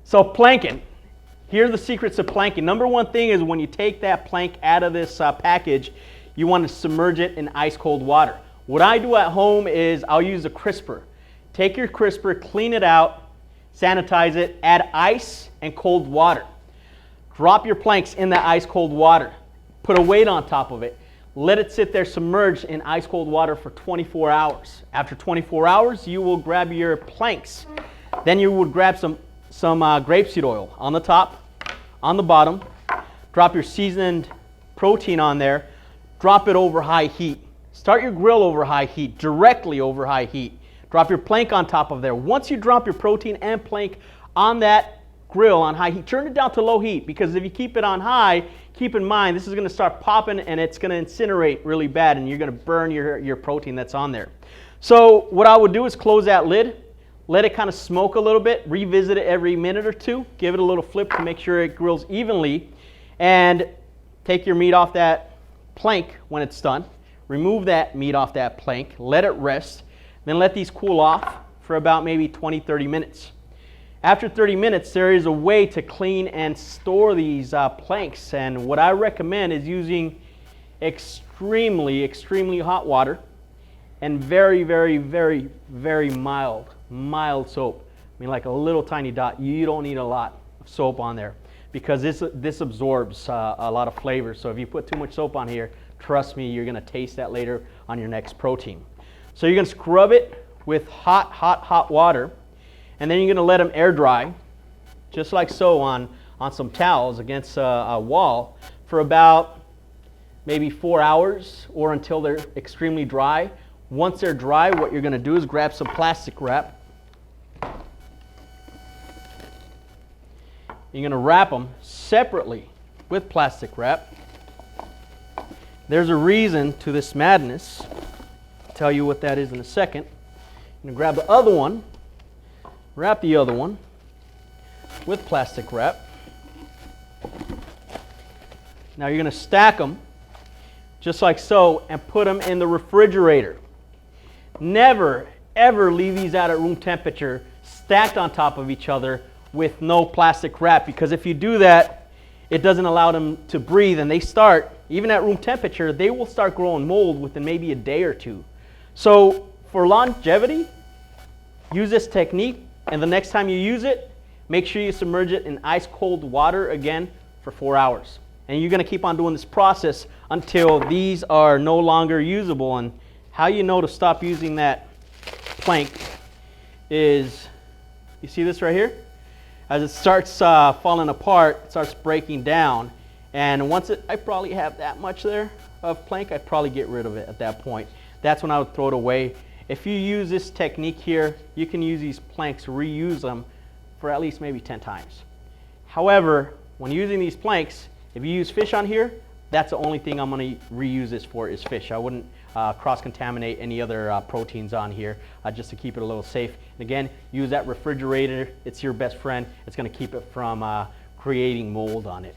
So planking. Here are the secrets of planking. Number one thing is when you take that plank out of this package, you want to submerge it in ice cold water. What I do at home is I'll use a crisper. Take your crisper, clean it out, sanitize it, add ice and cold water. Drop your planks in that ice cold water. Put a weight on top of it. Let it sit there submerged in ice cold water for 24 hours. After 24 hours, you will grab your planks. Then you would grab some grapeseed oil on the top, on the bottom. Drop your seasoned protein on there. Drop it over high heat. Start your grill over high heat, directly over high heat. Drop your plank on top of there. Once you drop your protein and plank on that grill on high heat, turn it down to low heat, because if you keep it on high, keep in mind this is going to start popping and it's going to incinerate really bad and you're going to burn your protein that's on there. So what I would do is close that lid, let it kind of smoke a little bit, revisit it every minute or two, give it a little flip to make sure it grills evenly, and take your meat off that plank when it's done. Remove that meat off that plank, let it rest, then let these cool off for about maybe 20-30 minutes. After 30 minutes, there is a way to clean and store these planks, and what I recommend is using extremely hot water and very mild soap. I mean, like a little tiny dot. You don't need a lot of soap on there because this absorbs a lot of flavor. So if you put too much soap on here, trust me, you're going to taste that later on your next protein. So you're going to scrub it with hot water, and then you're going to let them air dry, just like so on some towels against a wall for about maybe 4 hours or until they're extremely dry. Once they're dry, what you're going to do is grab some plastic wrap. You're going to wrap them separately with plastic wrap. There's a reason to this madness. I'll tell you what that is in a second. I'm going to grab the other one, wrap the other one with plastic wrap. Now you're going to stack them just like so and put them in the refrigerator. Never, ever leave these out at room temperature stacked on top of each other with no plastic wrap, because if you do that, it doesn't allow them to breathe, and they start, even at room temperature, they will start growing mold within maybe a day or two. So for longevity, use this technique, and the next time you use it, make sure you submerge it in ice cold water again for 4 hours. And you're going to keep on doing this process until these are no longer usable. And how you know to stop using that plank is, you see this right here? As it starts falling apart, it starts breaking down. And once I probably have that much there of plank, I'd probably get rid of it at that point. That's when I would throw it away. If you use this technique here, you can use these planks, reuse them for at least maybe 10 times. However, when using these planks, if you use fish on here, that's the only thing I'm going to reuse this for is fish. I wouldn't cross-contaminate any other proteins on here just to keep it a little safe. And again, use that refrigerator. It's your best friend. It's going to keep it from creating mold on it.